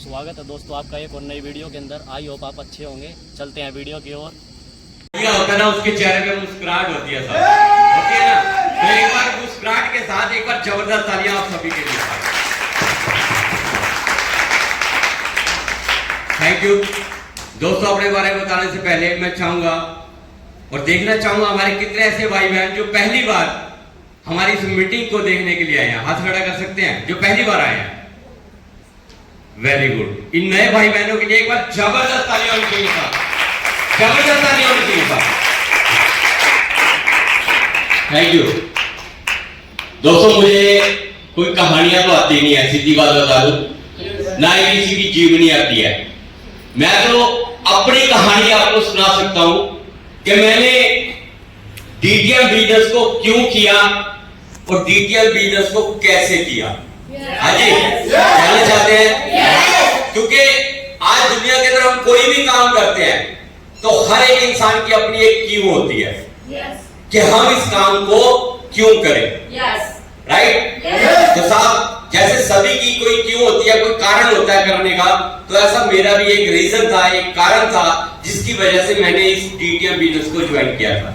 स्वागत है दोस्तों आपका एक और नई वीडियो के अंदर। आई होप आप अच्छे होंगे। चलते हैं वीडियो की ओर। क्या होता है ना, उसके चेहरे पे मुस्कुराहट होती है सब, होती है ना। तो एक बार मुस्कुराहट के साथ एक बार जबरदस्त तालियां आप सभी के लिए। थैंक यू दोस्तों। अपने बारे में बताने से पहले मैं चाहूंगा और देखना चाहूंगा हमारे कितने ऐसे भाई बहन जो पहली बार हमारी इस मीटिंग को देखने के लिए आए हैं। हाथ खड़ा कर सकते हैं जो पहली बार आए हैं। Very good. इन नए भाई बहनों के लिए एक बार जबरदस्त तालियां होनी चाहिए था, जबरदस्त तालियां होनी चाहिए था। थैंक यू दोस्तों। मुझे कोई कहानियां तो आती नहीं है, सीधी बात बता दूं, ना ही किसी की जीवनी आती है। मैं तो अपनी कहानी आपको सुना सकता हूं कि मैंने डीटीएल बिजनेस को क्यों किया और डीटीएल बिजनेस को कैसे किया। हाँ जी, जानना चाहते हैं? क्योंकि आज दुनिया के अंदर हम कोई भी काम करते हैं तो हर एक इंसान की अपनी एक क्यों होती है कि हम इस काम को क्यों करें। राइट? तो साहब, जैसे सभी की कोई क्यों होती है, कोई कारण होता है करने का, तो ऐसा मेरा भी एक रीजन था, एक कारण था जिसकी वजह से मैंने इस डीटीएल बिजनेस को ज्वाइन किया था।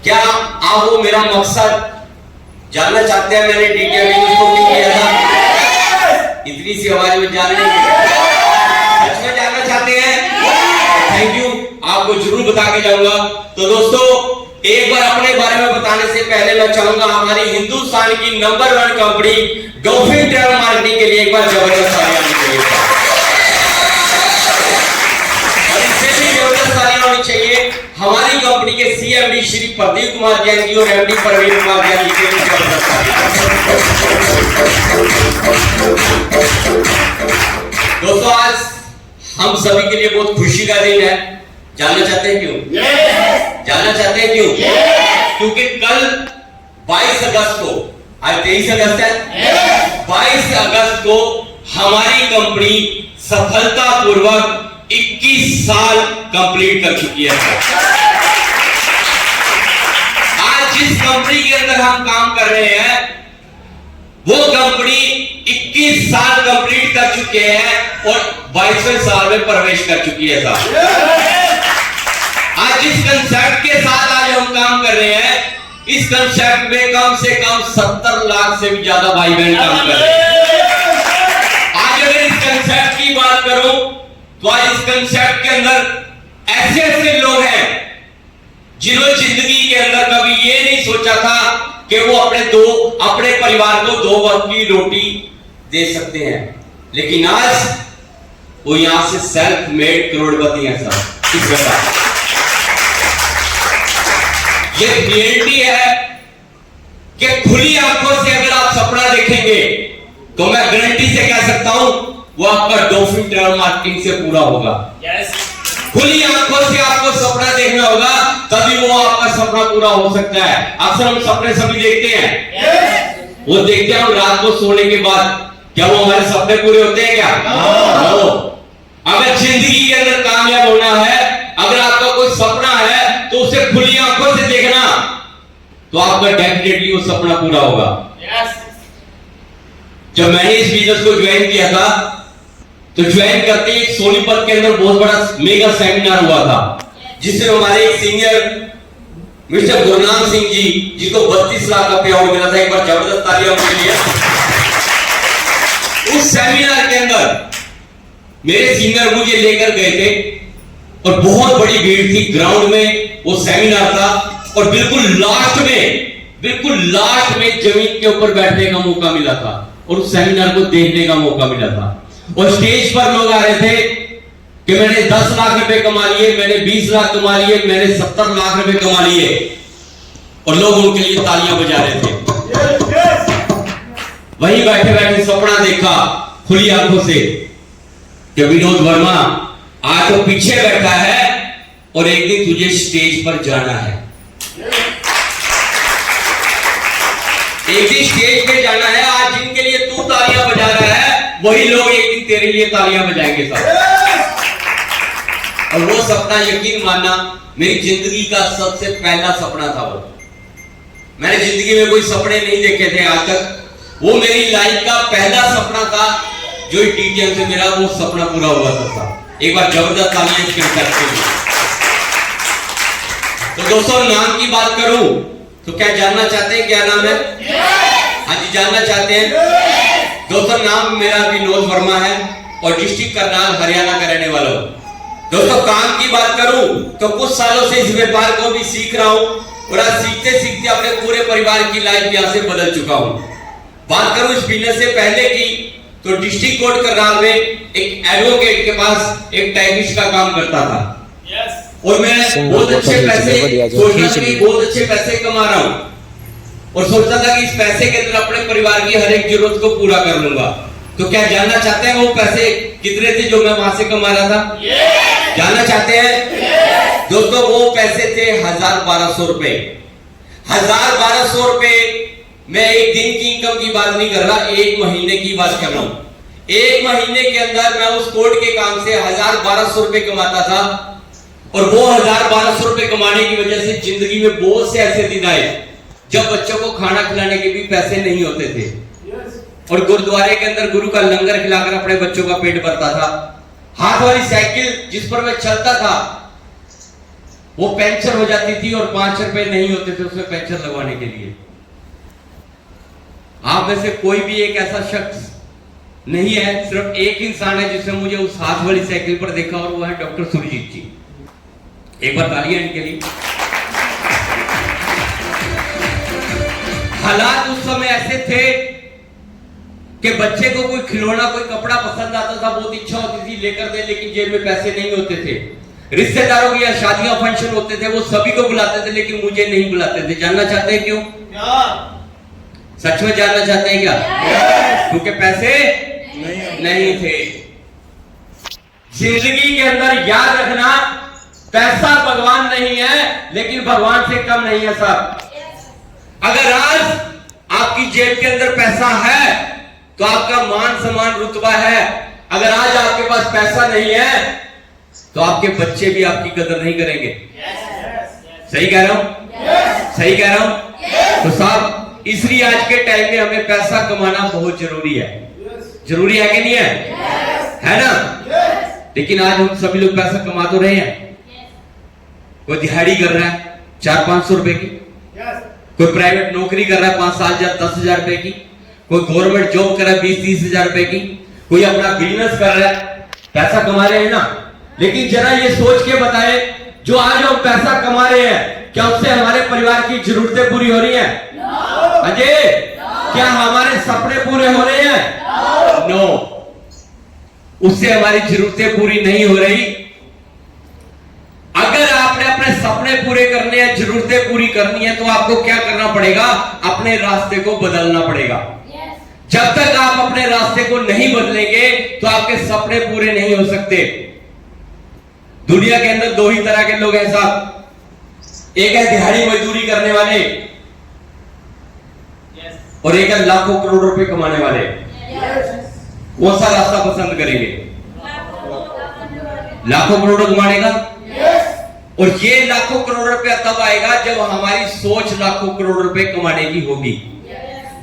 क्या आप वो मेरा मकसद जानना चाहते हैं? मैंने डीटीएल बिजनेस को क्यों किया था? इतनी सी आवाज में जानने सच में जानना चाहते हैं? थैंक यू, आपको जरूर बता के जाऊंगा। तो दोस्तों, एक बार अपने बारे में बताने से पहले मैं चाहूंगा हमारी हिंदुस्तान की number 1 company dolphin travel marketing के लिए एक बार जबरदस्त तालियां होनी चाहिए और इससे भी जबरदस्त तालियां होनी चाहिए हमारी कंपनी के सीएमडी श्री प्रदीप कुमार जैन जी और एमडी प्रवीण कुमार जैन जी के लिए जबरदस्त तालियां। दोस्तों, आज हम सभी के लिए बहुत खुशी का दिन है। जानना चाहते हैं क्यों? जानना चाहते हैं क्यों? क्योंकि कल 22 अगस्त को, आज 23 अगस्त है, 22 अगस्त को हमारी कंपनी सफलतापूर्वक 21 साल कंप्लीट कर चुकी है। आज जिस कंपनी के अंदर हम काम कर रहे हैं वो कंपनी 21 साल कंप्लीट कर चुके हैं और 22वें साल में प्रवेश कर चुकी है साहब। आज जिस कंसेप्ट के साथ आज हम काम कर रहे हैं, इस कंसेप्ट में कम से कम 70 लाख से भी ज्यादा भाई बहन काम कर रहे हैं। आज अगर इस कंसेप्ट की बात करूं तो आज इस कंसेप्ट के अंदर ऐसे ऐसे लोग हैं जिन्होंने जिंदगी के अंदर कभी ये नहीं सोचा था कि वो अपने परिवार को 2 वक्त की रोटी दे सकते हैं, लेकिन आज वो यहां से सेल्फ मेड करोड़पति हैं साहब। इस प्रकार ये रियलिटी है कि खुली आंखों से अगर आप सपना देखेंगे तो मैं गारंटी से कह सकता हूं वो आपका डॉल्फिन ट्रैवल मार्केटिंग से पूरा होगा। खुली आंखों से आपको सपना देखना होगा, तभी वो आपका सपना पूरा हो सकता है। अक्सर हम सपने सभी देखते हैं, वो देखते हैं हम रात को सोने के बाद, क्या वो हमारे सपने पूरे होते हैं क्या? अगर जिंदगी के अंदर कामयाब होना है, अगर आपका कोई सपना है तो उसे खुली आंखों से देखना, तो आपका डेफिनेटली वो सपना पूरा होगा। जब मैंने इस बिजनेस को ज्वाइन किया था तो ज्वाइन करते ही सोनीपत के अंदर बहुत बड़ा मेगा सेमिनार हुआ था, जिसमें हमारे एक सीनियर मिस्टर गुरनाम सिंह जी, जिसको 32 लाख का पे आउट मिला था। एक बार जबरदस्त तालियां उनके लिए। उस सेमिनार के अंदर मेरे सीनियर मुझे लेकर गए थे और बहुत बड़ी भीड़ थी ग्राउंड में, वो सेमिनार था और बिल्कुल लास्ट में जमीन के ऊपर बैठने का मौका मिला था और उस सेमिनार को देखने का मौका मिला था। और स्टेज पर लोग आ रहे थे कि मैंने 10 लाख रुपए कमा लिए, मैंने 20 लाख कमा लिए, मैंने 70 लाख रुपए कमा लिए, और लोग उनके लिए तालियां बजा रहे थे। वहीं बैठे बैठे सपना देखा खुली आंखों से कि विनोद वर्मा आज तो पीछे बैठा है और एक दिन तुझे स्टेज पर जाना है, एक दिन स्टेज पे जाना है। आज जिनके लिए तू तालियां बजा रहा है वही लोग एक दिन तेरे लिए तालियां बजाएंगे साहब। और वो सपना, यकीन मानना, मेरी जिंदगी का सबसे पहला सपना था। वो मैंने जिंदगी में कोई सपने नहीं देखे थे आज तक, वो मेरी लाइफ का पहला सपना था जो टीटीएम से मेरा वो सपना पूरा हुआ था। एक बार जबरदस्त तालियां इसके लिए। तो दोस्तों नाम की बात करूं तो क्या जानना चाहते हैं क्या नाम है? हाँ जी जानना चाहते हैं? दोस्तों नाम मेरा विनोद वर्मा है और डिस्ट्रिक्ट करनाल हरियाणा का रहने वाला हूं। दोस्तों काम की बात करूं तो कुछ सालों से इस व्यापार को भी सीख रहा हूं और आज सीखते सीखते अपने पूरे परिवार की लाइफ यहां से बदल चुका हूं। बात करूं इस बिजनेस से पहले की तो डिस्ट्रिक्ट कोर्ट करनाल में एक एडवोकेट के पास एक टाइपिस्ट का काम करता था और मैं बहुत अच्छे पैसे सोचता था कि बहुत अच्छे पैसे कमा रहा हूं और सोचता था कि इस पैसे के अंदर अपने परिवार की हर एक जरूरत को पूरा कर लूंगा। तो क्या जानना चाहते हैं वो पैसे कितने थे जो मैं वहां से कमा रहा था? जानना चाहते हैं? दोस्तों वो पैसे थे 1200 रुपए। 1200 रुपए मैं एक दिन की इनकम की बात नहीं कर रहा, एक महीने की बात कर रहा हूं। एक महीने के अंदर मैं उस कोर्ट के काम से 1200 रुपए कमाता था और वो 1200 रुपए कमाने की वजह से जिंदगी में बहुत से ऐसे दिन आए जब बच्चों को खाना खिलाने के भी पैसे नहीं होते थे और गुरुद्वारे के अंदर गुरु का लंगर खिलाकर अपने बच्चों का पेट भरता था। हाथ वाली साइकिल जिस पर मैं चलता था वो पंचर हो जाती थी और 5 रुपए नहीं होते थे उसमें पंचर लगवाने के लिए। आप में से कोई भी एक ऐसा शख्स नहीं है, सिर्फ एक इंसान है जिसने मुझे उस हाथ वाली साइकिल पर देखा और वो है डॉक्टर सुरजीत जी। एक बार तालियां इनके लिए। हालात उस समय ऐसे थे कि बच्चे को कोई खिलौना कोई कपड़ा पसंद आता था, बहुत इच्छा होती थी लेकर दे, लेकिन जेब में पैसे नहीं होते थे। रिश्तेदारों की या शादियां फंक्शन होते थे वो सभी को बुलाते थे लेकिन मुझे नहीं बुलाते थे। जानना चाहते हैं क्यों? सच में जानना चाहते हैं क्या? क्योंकि पैसे नहीं थे। जिंदगी के अंदर याद रखना पैसा भगवान नहीं है लेकिन भगवान से कम नहीं है साहब। अगर आज आपकी जेब के अंदर पैसा है तो आपका मान सम्मान रुतबा है। अगर आज आपके पास पैसा नहीं है तो आपके बच्चे भी आपकी कदर नहीं करेंगे। सही कह रहा हूं? सही कह रहा हूं? तो साहब इसलिए आज के टाइम में हमें पैसा कमाना बहुत जरूरी है। जरूरी है कि नहीं है? है ना? लेकिन आज हम सभी लोग पैसा कमा तो रहे हैं। कोई दिहाड़ी कर रहा है 400-500 रुपए की, कोई प्राइवेट नौकरी कर रहा है 5-7 हजार 10,000 रुपए की, कोई गवर्नमेंट जॉब कर रहा है 20-30 हजार रुपए की, कोई अपना बिजनेस कर रहा है, पैसा कमा रहे हैं ना। लेकिन जरा ये सोच के बताएं जो आज हम पैसा कमा रहे हैं क्या उससे हमारे परिवार की जरूरतें पूरी हो रही हैं? अजय क्या हमारे सपने पूरे हो रहे हैं? नो, उससे हमारी जरूरतें पूरी नहीं हो रही। अगर आपने अपने सपने पूरे करने हैं, जरूरतें पूरी करनी है तो आपको क्या करना पड़ेगा? अपने रास्ते को बदलना पड़ेगा। जब तक आप अपने रास्ते को नहीं बदलेंगे तो आपके सपने पूरे नहीं हो सकते। दुनिया के अंदर 2 ही तरह के लोग हैं साहब। एक है दिहाड़ी मजदूरी करने वाले और एक है लाखों करोड़ रुपए कमाने वाले। कौन सा रास्ता पसंद करेंगे? लाखों करोड़ कमाने का। और ये लाखों करोड़ रुपया तब आएगा जब हमारी सोच लाखों करोड़ रुपए कमाने की होगी।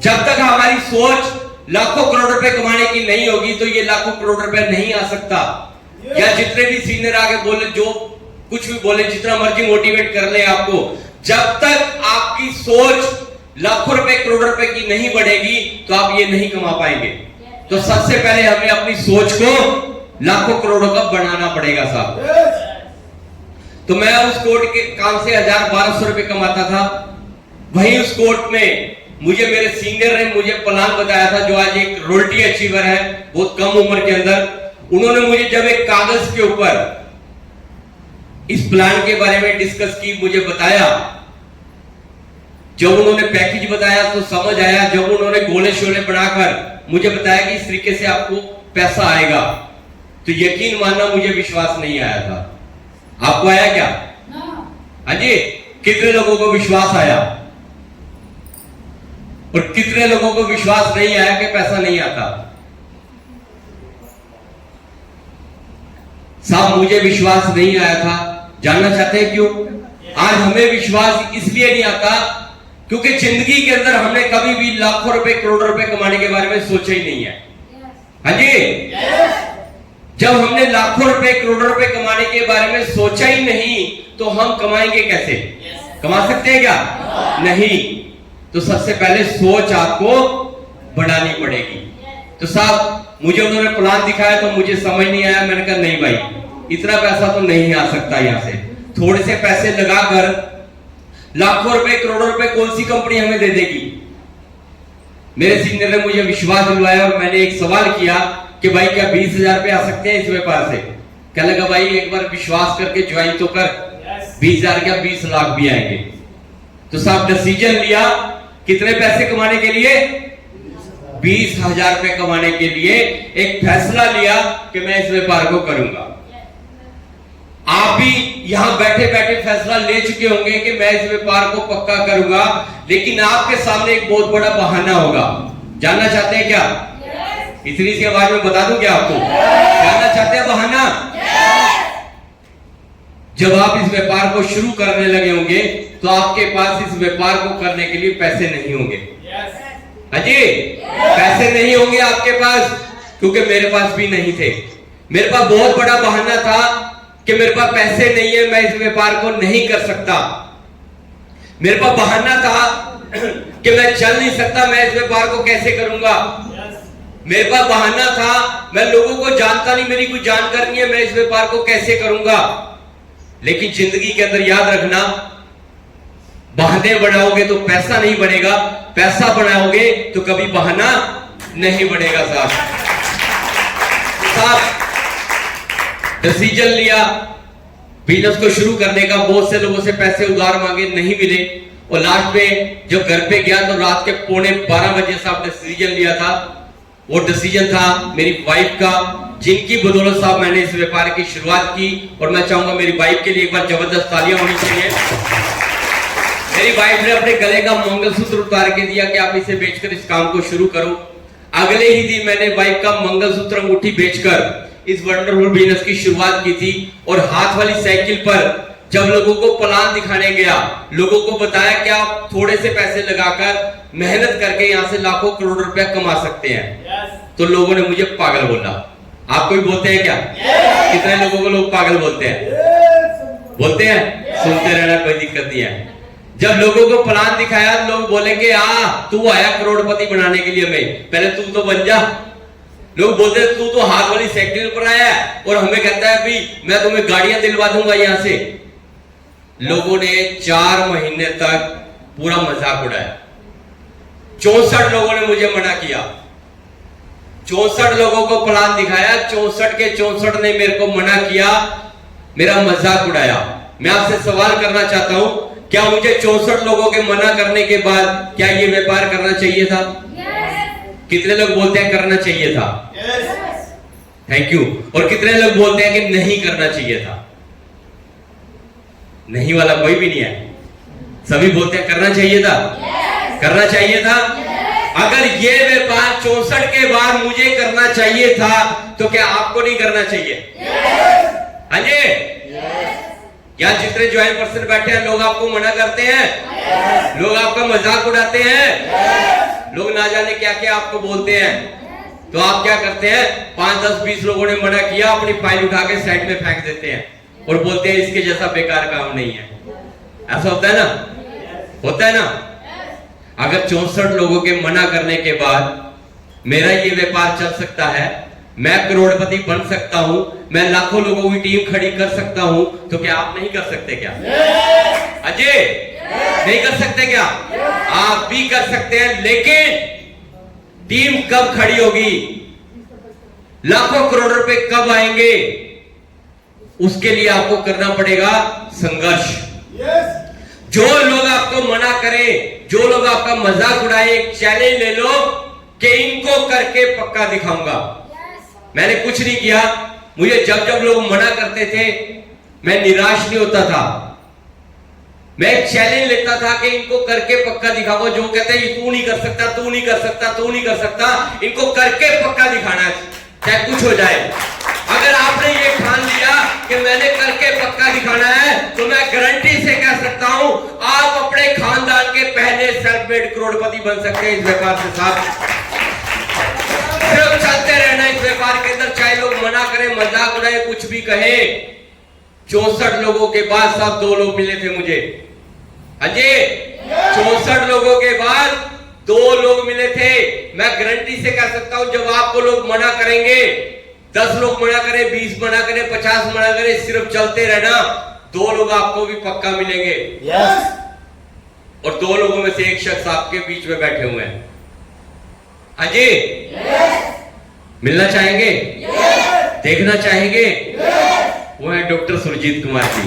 जब तक हमारी सोच लाखों करोड़ रुपए कमाने की नहीं होगी तो ये लाखों करोड़ रुपए नहीं आ सकता। या जितने भी सीनियर आगे बोले, जो कुछ भी बोले, जितना मर्जी मोटिवेट कर ले आपको, जब तक आपकी सोच लाखों रुपए करोड़ रुपए की नहीं बढ़ेगी तो आप ये नहीं कमा पाएंगे। तो सबसे पहले हमें अपनी सोच को लाखों करोड़ों का बनाना पड़ेगा साहब। तो मैं उस कोर्ट के काम से 1200 रुपए कमाता था। वहीं उस कोर्ट में मुझे मेरे सीनियर ने मुझे प्लान बताया था, जो आज एक रॉयल्टी अचीवर है बहुत कम उम्र के अंदर। उन्होंने मुझे जब एक कागज के ऊपर इस प्लान के बारे में डिस्कस की, मुझे बताया, जब उन्होंने पैकेज बताया तो समझ आया। जब उन्होंने गोले शोले बनाकर मुझे बताया कि इस तरीके से आपको पैसा आएगा, तो यकीन मानना मुझे विश्वास नहीं आया था। आपको आया क्या? हाँ जी। कितने लोगों को विश्वास आया और कितने लोगों को विश्वास नहीं आया कि पैसा नहीं आता? साहब मुझे विश्वास नहीं आया था। जानना चाहते हैं क्यों? आज हमें विश्वास इसलिए नहीं आता क्योंकि जिंदगी के अंदर हमने कभी भी लाखों रुपए करोड़ों रुपए कमाने के बारे में सोचा ही नहीं है। हाँ जी, जब हमने लाखों रुपए करोड़ों रुपए कमाने के बारे में सोचा ही नहीं तो हम कमाएंगे कैसे? कमा सकते हैं क्या? नहीं। तो सबसे पहले सोच आपको बढ़ानी पड़ेगी। तो साहब मुझे उन्होंने प्लान दिखाया तो मुझे समझ नहीं आया। मैंने कहा नहीं भाई, इतना पैसा तो नहीं आ सकता यहां से। थोड़े से पैसे लगाकर लाखों रुपए करोड़ों रुपए कौन सी कंपनी हमें दे देगी? मेरे सीनियर ने मुझे विश्वास दिलवाया और मैंने एक सवाल किया कि भाई क्या 20,000 रुपए आ सकते हैं इस व्यापार से? क्या लगा भाई एक बार विश्वास करके ज्वाइन तो कर, 20,000 क्या 20 लाख भी आएंगे। तो साहब डिसीजन लिया कितने पैसे कमाने के लिए? 20,000 रुपए कमाने के लिए एक फैसला लिया कि मैं इस व्यापार को करूंगा। आप भी यहां बैठे बैठे फैसला ले चुके होंगे कि मैं इस व्यापार को पक्का करूंगा, लेकिन आपके सामने एक बहुत बड़ा बहाना होगा। जानना चाहते हैं क्या? इतनी सी आवाज में बता दूं क्या आपको? जानना चाहते हैं बहाना? जब आप इस व्यापार को शुरू करने लगे होंगे तो आपके पास इस व्यापार को करने के लिए पैसे नहीं होंगे। अजी पैसे नहीं होंगे आपके पास, क्योंकि मेरे पास भी नहीं थे। मेरे पास बहुत बड़ा बहाना था कि मेरे पास पैसे नहीं है, मैं इस व्यापार को नहीं कर सकता। मेरे पास बहाना था कि मैं चल नहीं सकता, मैं इस व्यापार को कैसे करूंगा। मेरे पास बहाना था मैं लोगों को जानता नहीं, मेरी कोई जानकारी नहीं है, मैं इस व्यापार को कैसे करूंगा। लेकिन जिंदगी के अंदर याद रखना, बहाने बनाओगे तो पैसा नहीं बनेगा, पैसा बनाओगे तो कभी बहाना नहीं बनेगा। साहब डिसीजन लिया बिजनेस को शुरू करने का। बहुत से लोगों से पैसे उधार मांगे, नहीं मिले, और लास्ट में जब घर पे गया तो रात के 11:15 बजे साहब डिसीजन लिया था। वो डिसीजन था मेरी वाइफ का, जिनकी बदौलत साहब मैंने इस व्यापार की शुरुआत की। और मैं चाहूंगा मेरी वाइफ के लिए एक बार जबरदस्त तालियां होनी चाहिए। मेरी वाइफ ने अपने गले का मंगलसूत्र उतार के दिया कि आप इसे बेचकर इस काम को शुरू करो। अगले ही दिन मैंने वाइफ का मंगलसूत्र अंगूठी बेचकर इस वंडरफुल बिजनेस की शुरुआत की थी। और हाथ वाली साइकिल पर जब लोगों को प्लान दिखाने गया, लोगों को बताया कि आप थोड़े से पैसे लगाकर मेहनत करके यहां से लाखों करोड़ रुपया कमा सकते हैं, तो लोगों ने मुझे पागल बोला। आपको भी बोलते हैं क्या? कितने लोगों को लोग पागल बोलते हैं? बोलते हैं, सुनते रहना, कोई दिक्कत नहीं है। जब लोगों को प्लान दिखाया, लोग बोलेंगे तू आया करोड़पति बनाने के लिए, मैं पहले तू तो बन जा। लोग बोलते हैं तू तो हाथ वाली साइकिल पर आया है और हमें कहता है भाई मैं तुम्हें गाड़ियां दिलवा दूंगा यहां से। लोगों ने 4 महीने तक पूरा मजाक उड़ाया। 64 लोगों ने मुझे मना किया। 64 लोगों को प्लान दिखाया, 64 के 64 ने मेरे को मना किया, मेरा मजाक उड़ाया। मैं आपसे सवाल करना चाहता हूं, क्या मुझे 64 लोगों के मना करने के बाद क्या ये व्यापार करना चाहिए था? कितने लोग बोलते हैं करना चाहिए था? Thank you. और कितने लोग बोलते हैं कि नहीं करना चाहिए था? नहीं वाला कोई भी नहीं है, सभी बोलते हैं करना चाहिए था। करना चाहिए था। अगर ये व्यापार 64 के बाद मुझे करना चाहिए था तो क्या आपको नहीं करना चाहिए? हाँ जी, यहाँ जितने ज्वाइन पर्सन बैठे हैं लोग आपको मना करते हैं, लोग आपका मजाक उड़ाते हैं, लोग ना जाने क्या क्या आपको बोलते हैं। तो आप क्या करते हैं? 5, 10, 20 लोगों ने मना किया, अपनी फाइल उठा के साइड में फेंक देते हैं और बोलते हैं इसके जैसा बेकार काम नहीं है। ऐसा होता है ना? होता है ना? अगर 64 लोगों के मना करने के बाद मेरा ये व्यापार चल सकता है, मैं करोड़पति बन सकता हूं, मैं लाखों लोगों की टीम खड़ी कर सकता हूं, तो क्या आप नहीं कर सकते क्या? अजय नहीं कर सकते क्या? आप भी कर सकते हैं, लेकिन टीम कब खड़ी होगी, लाखों करोड़ रुपए कब आएंगे, उसके लिए आपको करना पड़ेगा संघर्ष। जो लोग आपको मना करें, जो लोग आपका मजाक उड़ाए, एक चैलेंज ले लो कि इनको करके पक्का दिखाऊंगा। मैंने कुछ नहीं किया, मुझे जब जब लोग मना करते थे मैं निराश नहीं होता था। मैं एक चैलेंज लेता था कि इनको करके पक्का दिखाओ। जो कहते हैं तू नहीं कर सकता, तू नहीं कर सकता, तू नहीं कर सकता, इनको करके पक्का दिखाना है, चाहे कुछ हो जाए। अगर आपने ये ठान लिया कि मैंने करके पक्का दिखाना है, तो मैं गारंटी से कह सकता हूं आप अपने खानदान के पहले सेल्फ मेड करोड़पति बन सकते हैं इस व्यापार के साथ। सिर्फ चलते रहना, इस पार के अंदर चाहे लोग मना करें, मजाक उड़ाए, कुछ भी कहे, 64 लोगों के बाद साहब 2 लोग मिले थे मुझे। हाँ जी, 64 लोगों के बाद 2 लोग मिले थे। मैं गारंटी से कह सकता हूं, जब आपको लोग मना करेंगे, 10 लोग मना करें, 20 मना करें, 50 मना करें, सिर्फ चलते रहना, 2 लोग आपको भी पक्का मिलेंगे। यस। और 2 लोगों में से एक शख्स आपके बीच में बैठे हुए हैं। हाँ जी, मिलना चाहेंगे? देखना चाहेंगे? वो है डॉक्टर सुरजीत कुमार जी।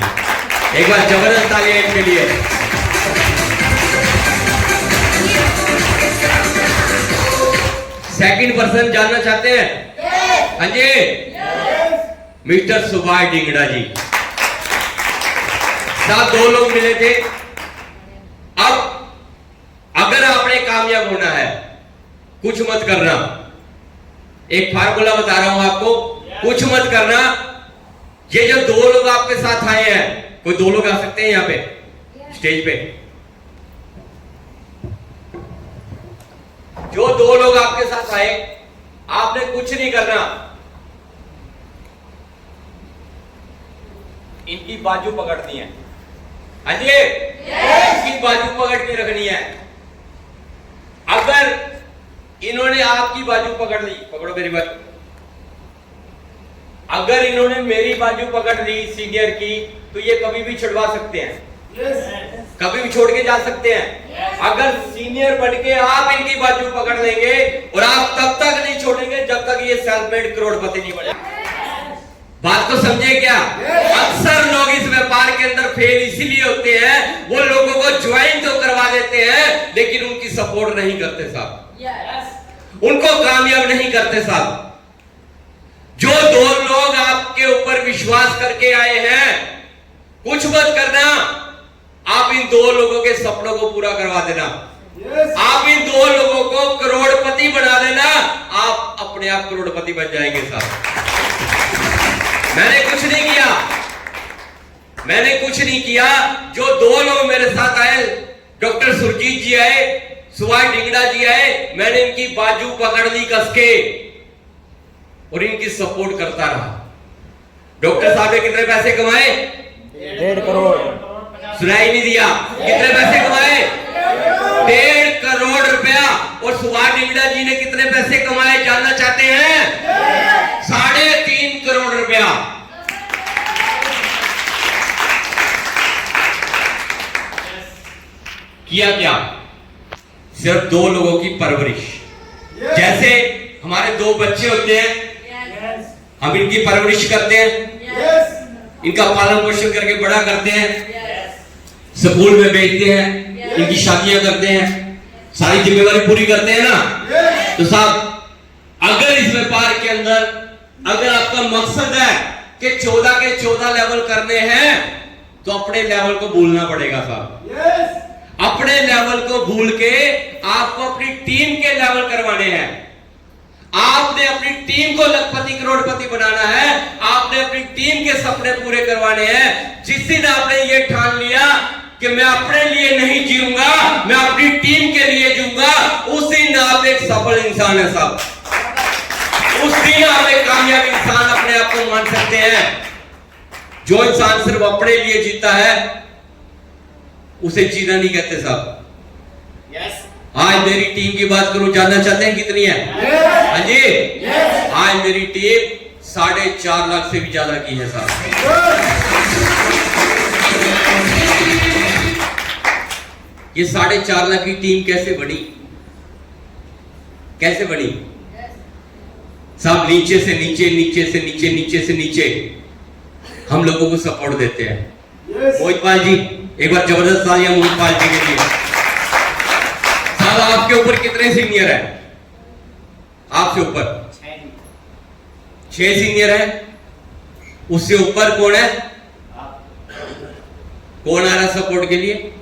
एक बार जबरदस्त तालियां इनके लिए। सेकंड पर्सन जानना चाहते हैं? हाँ जी, मिस्टर सुभाष डिंगड़ा जी साहब। 2 लोग मिले थे। अब अगर आपने कामयाब होना है, कुछ मत करना। एक फार्मूला बता रहा हूं आपको, कुछ मत करना। ये जो 2 लोग आपके साथ आए हैं, कोई 2 लोग आ सकते हैं यहां पे स्टेज पे? जो 2 लोग आपके साथ आए, आपने कुछ नहीं करना। इनकी बाजू पकड़नी है। हाँ जी, इनकी बाजू पकड़ के रखनी है। अगर इन्होंने आपकी बाजू पकड़ ली, पकड़ो मेरी बाजू, अगर इन्होंने मेरी बाजू पकड़ ली सीनियर की, तो ये कभी भी छुड़वा सकते हैं। कभी भी छोड़ के जा सकते हैं। अगर सीनियर बन के आप इनकी बाजू पकड़ लेंगे, और आप तब तक नहीं छोड़ेंगे जब तक ये सेल्फ मेड करोड़पति नहीं बने। बात को समझे क्या? अक्सर लोग इस व्यापार के अंदर फेल इसीलिए होते हैं, वो लोगों को ज्वाइन तो करवा देते हैं, लेकिन उनकी सपोर्ट नहीं करते साहब, उनको कामयाब नहीं करते साहब। जो 2 लोग आपके ऊपर विश्वास करके आए हैं, कुछ मत करना। आप इन 2 लोगों के सपनों को पूरा करवा देना। आप इन 2 लोगों को करोड़पति बना देना। आप अपने आप करोड़पति बन जाएंगे साहब। मैंने कुछ नहीं किया, मैंने कुछ नहीं किया। जो 2 लोग मेरे साथ आए, डॉक्टर सुरजीत जी आए, सुभाष डिंगड़ा जी आए, मैंने इनकी बाजू पकड़ ली कस के और इनकी सपोर्ट करता रहा। डॉक्टर साहब ने कितने पैसे कमाए? 1.5 करोड़। सुनाई नहीं दिया? कितने पैसे कमाए? 1.5 करोड़ रुपया। और सुभाष डिंगड़ा जी ने कितने पैसे कमाए जानना चाहते हैं? 3.5 करोड़ रुपया। किया क्या? सिर्फ 2 लोगों की परवरिश। जैसे हमारे 2 बच्चे होते हैं, हम इनकी परवरिश करते हैं, इनका पालन पोषण करके बड़ा करते हैं, स्कूल में भेजते हैं, इनकी शादियां करते हैं, सारी जिम्मेवारी पूरी करते हैं ना। तो साहब, अगर इस व्यापार के अंदर अगर आपका मकसद है कि 14 के 14 लेवल करने हैं, तो अपने लेवल को भूलना पड़ेगा साहब। अपने लेवल को भूल के आपको अपनी टीम के लेवल करवाने हैं। आपने अपनी टीम को लखपति करोड़पति बनाना है। आपने अपनी टीम के सपने पूरे करवाने हैं। जिस दिन आपने ये ठान लिया कि मैं अपने लिए नहीं जीऊंगा, मैं अपनी टीम के लिए जीऊंगा, उस दिन आप एक सफल इंसान है साहब। उस दिन आप एक कामयाब इंसान अपने आप को मान सकते हैं। जो इंसान सिर्फ अपने लिए जीता है, उसे जीना नहीं कहते साहब। आज मेरी टीम की बात करूं, जानना चाहते हैं कितनी है? हाँ जी, आज मेरी टीम 4.5 लाख से भी ज्यादा की है साहब। ये 4.5 लाख की टीम कैसे बनी? कैसे बनी साहब? नीचे से नीचे, नीचे से नीचे, नीचे से नीचे हम लोगों को सपोर्ट देते हैं। मोहितपाल जी, एक बार जबरदस्त तालियां मोहितपाल जी के लिए। साहब, आपके ऊपर कितने सीनियर हैं? आपसे ऊपर 6 सीनियर हैं। उससे ऊपर कौन है? कौन आ रहा सपोर्ट के लिए?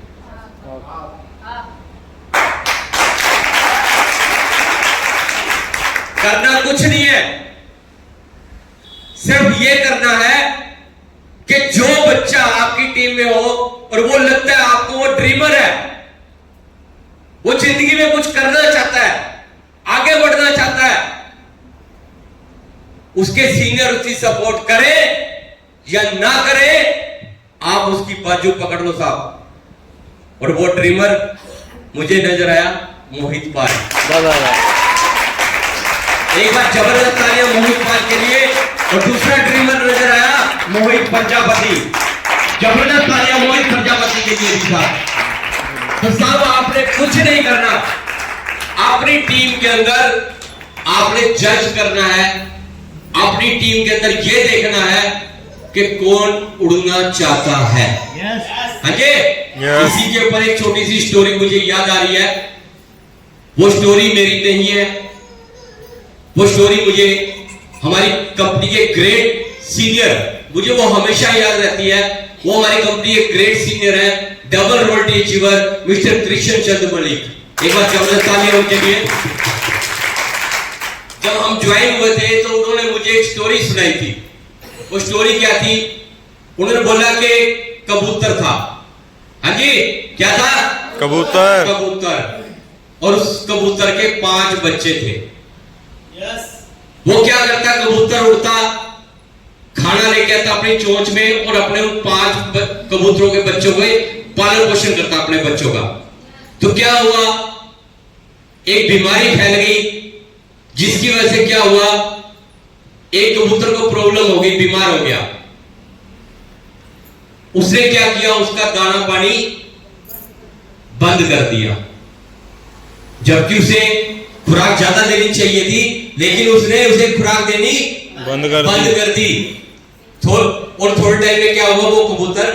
करना कुछ नहीं है, सिर्फ ये करना है कि जो बच्चा आपकी टीम में हो और वो लगता है आपको वो ड्रीमर है, वो जिंदगी में कुछ करना चाहता है, आगे बढ़ना चाहता है, उसके सीनियर उसकी सपोर्ट करे या ना करे, आप उसकी बाजू पकड़ लो साहब। और वो ड्रीमर मुझे नजर आया मोहित पाल। एक बार जबरदस्त तालियां मोहित पाल के लिए। और दूसरा ड्रीमर नजर आया मोहित प्रजापति। जबरदस्त तालियां मोहित प्रजापति के लिए भी साहब। तो साहब आपने कुछ नहीं करना, अपनी टीम के अंदर आपने जज करना है, अपनी टीम के अंदर यह देखना है कि कौन उड़ना चाहता है। हाँ जी, इसी के ऊपर एक छोटी सी स्टोरी मुझे याद आ रही है। वो स्टोरी मेरी नहीं है, वो स्टोरी मुझे हमारी कंपनी के ग्रेट सीनियर, मुझे वो हमेशा याद रहती है। वो हमारी कंपनी के ग्रेट सीनियर है, डबल रोटी अचीवर मिस्टर कृष्ण चंद्र मलिक। एक बार जबरदस्त तालियां उनके लिए। जब हम ज्वाइन हुए थे तो उन्होंने मुझे एक स्टोरी सुनाई थी। वो स्टोरी क्या थी? उन्होंने बोला कि कबूतर था। हाँ जी, क्या था? कबूतर। कबूतर। और उस कबूतर के 5 बच्चे थे। वो क्या करता? कबूतर उड़ता, खाना लेके आता अपनी चोंच में और अपने उन 5 कबूतरों के बच्चों को पालन पोषण करता अपने बच्चों का। तो क्या हुआ? एक बीमारी फैल गई, जिसकी वजह से क्या हुआ, एक कबूतर को प्रॉब्लम हो गई, बीमार हो गया। उसने क्या किया? उसका दाना पानी बंद कर दिया, जबकि उसे खुराक ज्यादा देनी चाहिए थी, लेकिन उसने उसे खुराक देनी बंद कर दी। और थोड़े टाइम में क्या हुआ? वो कबूतर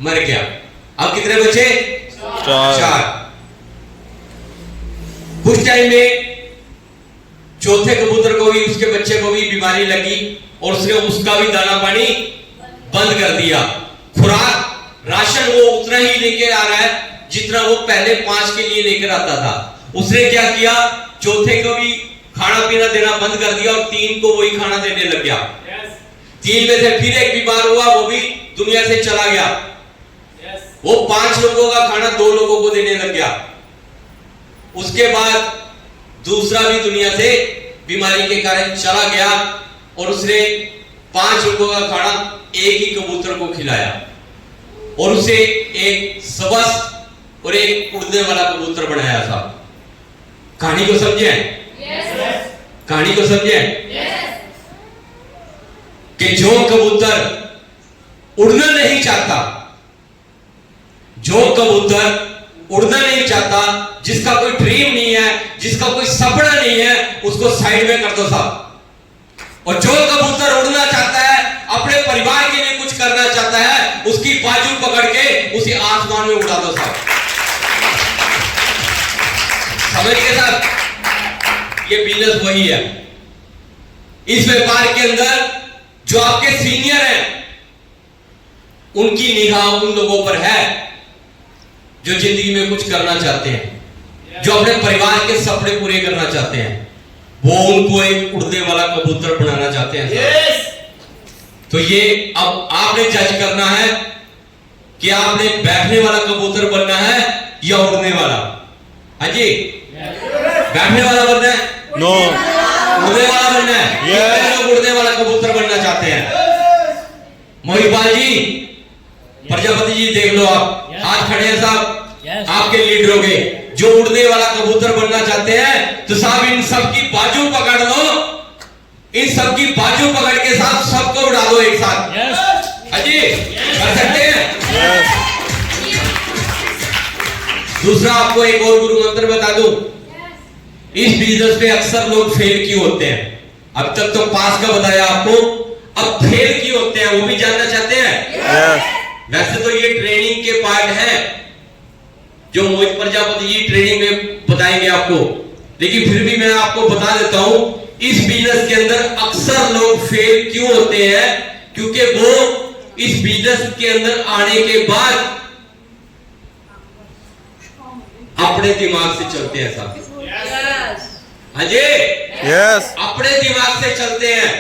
मर गया। अब कितने बचे? 4। कुछ टाइम में चौथे कबूतर को भी, उसके बच्चे को भी बीमारी लगी और उसने उसका भी दाना पानी बंद कर दिया। खुराक राशन वो उतना ही लेके आ रहा है जितना वो पहले 5 के लिए लेकर आता था। उसने क्या किया? चौथे को भी खाना पीना देना बंद कर दिया और 3 को वही खाना देने लग गया। 3 में से फिर एक बीमार हुआ, वो भी दुनिया से चला गया। वो 5 लोगों का खाना 2 लोगों को देने लग गया। उसके बाद दूसरा भी दुनिया से बीमारी के कारण चला गया और उसने 5 लोगों का खाना एक ही कबूतर को खिलाया और उसे एक स्वस्थ और एक उड़ने वाला कबूतर बनाया था। कहानी को समझे? कहानी को समझे? कि जो कबूतर उड़ना नहीं चाहता, जो कबूतर उड़ना नहीं चाहता, जिसका कोई ड्रीम नहीं है, जिसका कोई सपना नहीं है, उसको साइड में कर दो साहब। और जो कबूतर उड़ना चाहता है, अपने परिवार के लिए कुछ करना चाहता है, उसकी बाजू पकड़ के उसे आसमान में उड़ा दो साहब। समझ गए साहब? ये बिजनेस वही है। इस व्यापार के अंदर जो आपके सीनियर हैं, उनकी निगाह उन लोगों पर है जो जिंदगी में कुछ करना चाहते हैं, जो अपने परिवार के सपने पूरे करना चाहते हैं। वो उनको एक उड़ने वाला कबूतर बनाना चाहते हैं। तो ये अब आपने जज करना है कि आपने बैठने वाला कबूतर बनना है या उड़ने वाला। हाँ जी, बैठने वाला बनना है? नो। उड़ने वाला बनना है? लोग उड़ने वाला कबूतर बनना चाहते हैं। मोहिपाल जी, प्रजापति जी, देख लो आप हाथ खड़े हैं साहब, आपके लीडर हो गए। जो उड़ने वाला कबूतर बनना चाहते हैं तो साहब इन सबकी बाजू पकड़ लो, इन सबकी बाजू पकड़ के साहब सबको उड़ा दो एक साथ। अजी कर सकते हैं? दूसरा आपको एक और गुरु मंत्र बता दूं। इस बिजनेस में अक्सर लोग फेल क्यों होते हैं? अब तक तो पास का बताया आपको, अब फेल क्यों होते हैं वो भी जानना चाहते हैं? वैसे तो ये ट्रेनिंग के पार्ट है जो मोहित प्रजापति जी ट्रेनिंग में बताएंगे आपको, लेकिन फिर भी मैं आपको बता देता हूं, इस बिजनेस के अंदर अक्सर लोग फेल क्यों होते हैं? क्योंकि वो इस बिजनेस के अंदर आने के बाद अपने दिमाग से चलते हैं साहब। हाँ जी, अपने दिमाग से चलते हैं।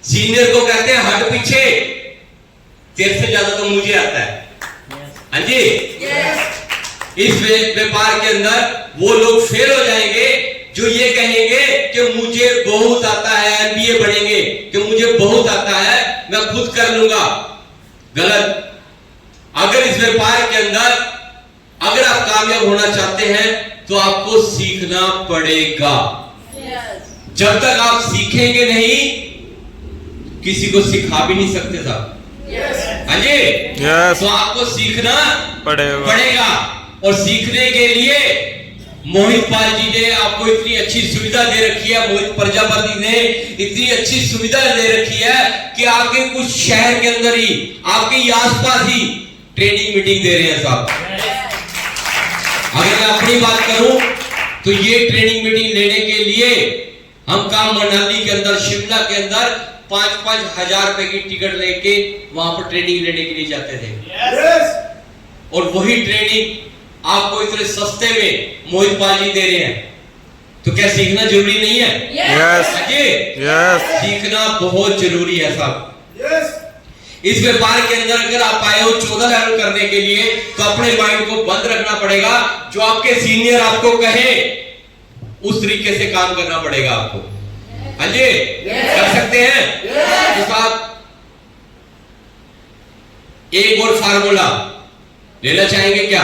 सीनियर को कहते हैं हट पीछे, तेरे से ज्यादा तो मुझे आता है। हाँ जी, इस व्यापार के अंदर वो लोग फेल हो जाएंगे जो ये कहेंगे कि मुझे बहुत आता है, एमबीए बनेंगे कि मुझे बहुत आता है, मैं खुद कर लूंगा। गलत। अगर इस व्यापार के अंदर अगर आप कामयाब होना चाहते हैं तो आपको सीखना पड़ेगा। जब तक आप सीखेंगे नहीं, किसी को सिखा भी नहीं सकते साहब। हाँ जी, तो आपको सीखना पड़ेगा। और सीखने के लिए मोहित पाल जी ने आपको इतनी अच्छी सुविधा दे रखी है, मोहित प्रजापति ने इतनी अच्छी सुविधा दे रखी है कि आपके कुछ शहर के अंदर ही, आपके ही आसपास ही ट्रेनिंग मीटिंग दे रहे हैं साहब। अगर मैं अपनी बात करूं तो ये ट्रेनिंग मीटिंग लेने के लिए हम काम मनाली के अंदर, शिमला के अंदर 5-5 हजार रुपए की टिकट लेके वहां पर ट्रेनिंग लेने के लिए जाते थे। और वही ट्रेनिंग आपको इतने सस्ते में मोहित पाल जी दे रहे हैं, तो क्या सीखना जरूरी नहीं है? सीखना बहुत जरूरी है साहब। इस व्यापार के अंदर अगर आप आए हो 14 लेवल करने के लिए, तो अपने माइंड को बंद रखना पड़ेगा। जो आपके सीनियर आपको कहे उस तरीके से काम करना पड़ेगा आपको। हाँ जी, कर सकते हैं? तो साहब एक और फार्मूला लेना चाहेंगे क्या?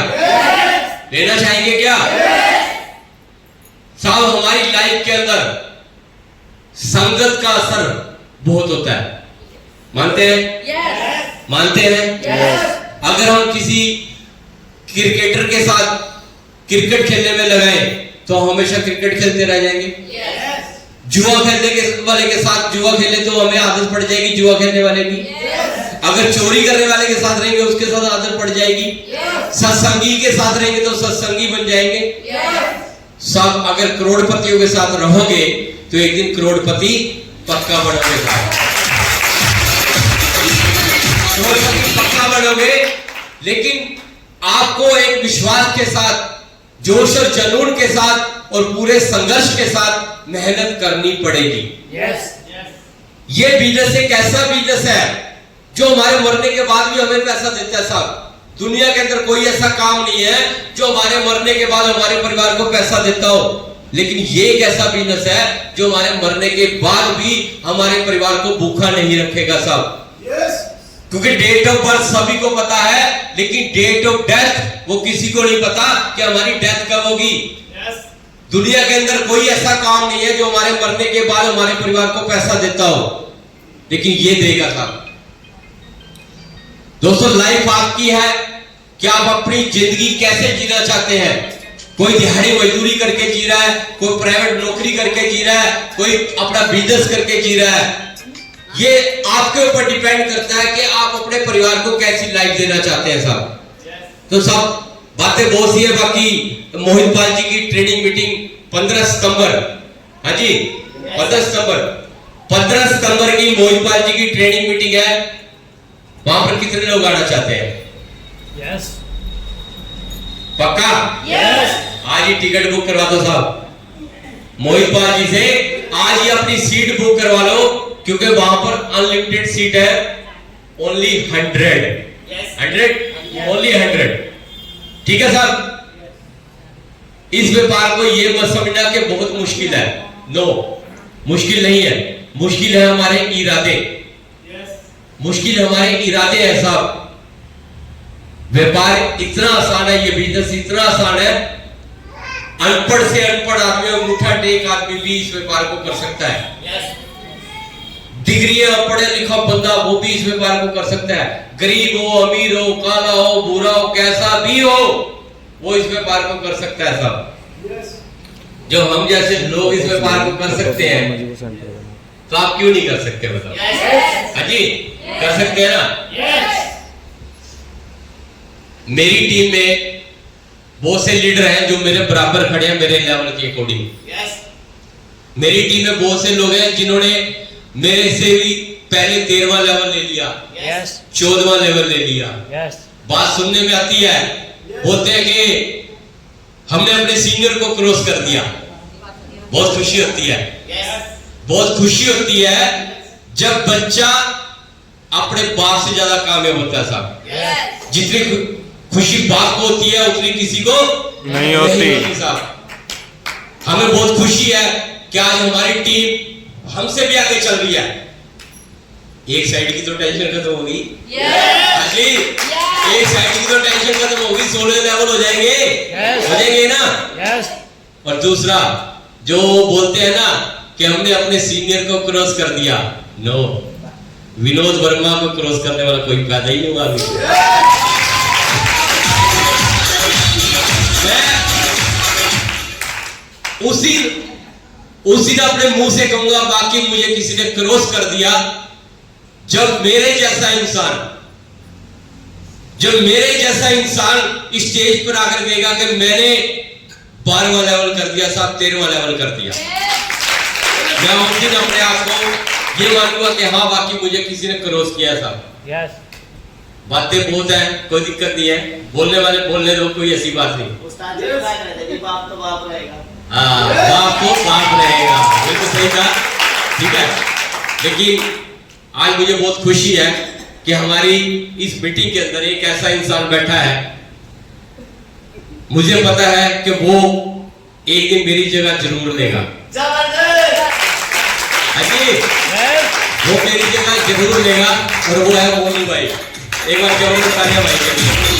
लेना चाहेंगे क्या? साहब हमारी लाइफ के अंदर संगत का असर बहुत होता है, मानते हैं? मानते हैं? अगर हम किसी क्रिकेटर के साथ क्रिकेट खेलने में लगाए तो हमेशा क्रिकेट खेलते रह जाएंगे। जुआ खेलने वाले के साथ जुआ खेले तो हमें आदत पड़ जाएगी जुआ खेलने वाले की। अगर चोरी करने वाले के साथ रहेंगे उसके साथ आदत पड़ जाएगी। सत्संगी के साथ रहेंगे तो सत्संगी बन जाएंगे। सब अगर करोड़पतियों के साथ रहोगे तो एक दिन करोड़पति पक्का बनोगे। करोड़पति पक्का बनोगे, लेकिन आपको एक विश्वास के साथ, जोश और जुनून के साथ और पूरे संघर्ष के साथ मेहनत करनी पड़ेगी। ये बिजनेस एक ऐसा बिजनेस है जो हमारे मरने के बाद भी हमें पैसा देता है साहब। दुनिया के अंदर कोई ऐसा काम नहीं है जो हमारे मरने के बाद हमारे परिवार को पैसा देता हो, लेकिन ये एक ऐसा बिजनेस है जो हमारे मरने के बाद भी हमारे परिवार को भूखा नहीं रखेगा साहब। क्योंकि डेट ऑफ बर्थ सभी को पता है, लेकिन डेट ऑफ डेथ वो किसी को नहीं पता कि हमारी डेथ कब होगी। दुनिया के अंदर कोई ऐसा काम नहीं है जो हमारे मरने के बाद हमारे परिवार को पैसा देता हो, लेकिन ये देगा साहब। दोस्तों, लाइफ आपकी है कि आप अपनी जिंदगी कैसे जीना चाहते हैं। कोई दिहाड़ी मजदूरी करके जी रहा है, कोई प्राइवेट नौकरी करके जी रहा है, कोई अपना बिजनेस करके जी रहा है। ये आपके ऊपर डिपेंड करता है कि आप अपने परिवार को कैसी लाइफ देना चाहते हैं साहब। तो सब बातें बहुत सी है। बाकी मोहित पाल जी की ट्रेनिंग मीटिंग 15 सितंबर, हाँ जी 15 सितंबर की मोहित पाल जी की ट्रेनिंग मीटिंग है। वहां पर कितने लोग आना चाहते हैं? यस। पक्का? यस। आज ही टिकट बुक करवा दो साहब। मोहित पाल जी से आज ही अपनी सीट बुक करवा लो, क्योंकि वहां पर अनलिमिटेड सीट है। Only 100 only 100। ठीक है साहब। इस व्यापार को ये मत समझना कि बहुत मुश्किल है। नो, मुश्किल नहीं है। मुश्किल है हमारे इरादे। मुश्किल हमारे इरादे है साहब। व्यापार इतना आसान है, ये बिजनेस इतना आसान है, अनपढ़ से अनपढ़ आदमी, अंगूठा टेक आदमी भी इस व्यापार को कर सकता है। डिग्री पढ़े लिखा बंदा वो भी इस व्यापार को कर सकता है। गरीब हो, अमीर हो, काला हो, बुरा हो, कैसा भी हो, वो इस व्यापार को कर सकता है साहब। जो हम जैसे लोग इस व्यापार को कर सकते हैं, तो आप क्यों नहीं कर सकते? बताओ। हाँ जी, कर सकते हैं ना। मेरी टीम में बहुत से लीडर हैं जो मेरे बराबर खड़े हैं, मेरे लेवल के अकॉर्डिंग। मेरी टीम में बहुत से लोग हैं जिन्होंने मेरे से भी पहले 13वां लेवल ले लिया, 14वां लेवल ले लिया। बात सुनने में आती है, बोलते हैं कि हमने अपने सीनियर को क्रॉस कर दिया। बहुत खुशी होती है, बहुत खुशी होती है जब बच्चा अपने बाप से ज्यादा कामयाब होता है साहब। जितनी खुशी बाप को होती है उतनी किसी को नहीं होती साहब। हमें बहुत खुशी है कि आज हमारी टीम हमसे भी आगे चल रही है। एक साइड की तो टेंशन खत्म होगी, हाजी एक साइड की तो टेंशन खत्म होगी, 16 लेवल हो जाएंगे, हो जाएंगे ना। और दूसरा जो बोलते हैं ना कि हमने अपने सीनियर को क्रॉस कर दिया, नो, विनोद वर्मा को क्रॉस करने वाला कोई पैदा ही नहीं हुआ। उसी ने अपने मुंह से कहूंगा, बाकी मुझे किसी ने क्रॉस कर दिया। जब मेरे जैसा इंसान स्टेज पर आकर कहेगा कि मैंने 12वां लेवल कर दिया साहब, 13वां लेवल कर दिया, मैं उस दिन अपने आप को ये मानूंगा कि हाँ वाकई मुझे किसी ने क्रॉस किया साहब। बातें बहुत है, कोई दिक्कत नहीं है, बोलने वाले बोलने दो, कोई ऐसी बात नहीं। उस्ताद जी बात रहते हैं, बाप तो बाप रहेगा। हाँ, बाप तो बाप रहेगा, बिल्कुल सही कहा, ठीक है। लेकिन आज मुझे बहुत खुशी है कि हमारी इस मीटिंग के अंदर एक ऐसा इंसान बैठा है, मुझे पता है कि वो एक दिन मेरी जगह जरूर लेगा। अजी वो मेरी जगह जरूर लेगा, और वो है मोनू भाई। एक बार जरूर तालियां भाई के लिए।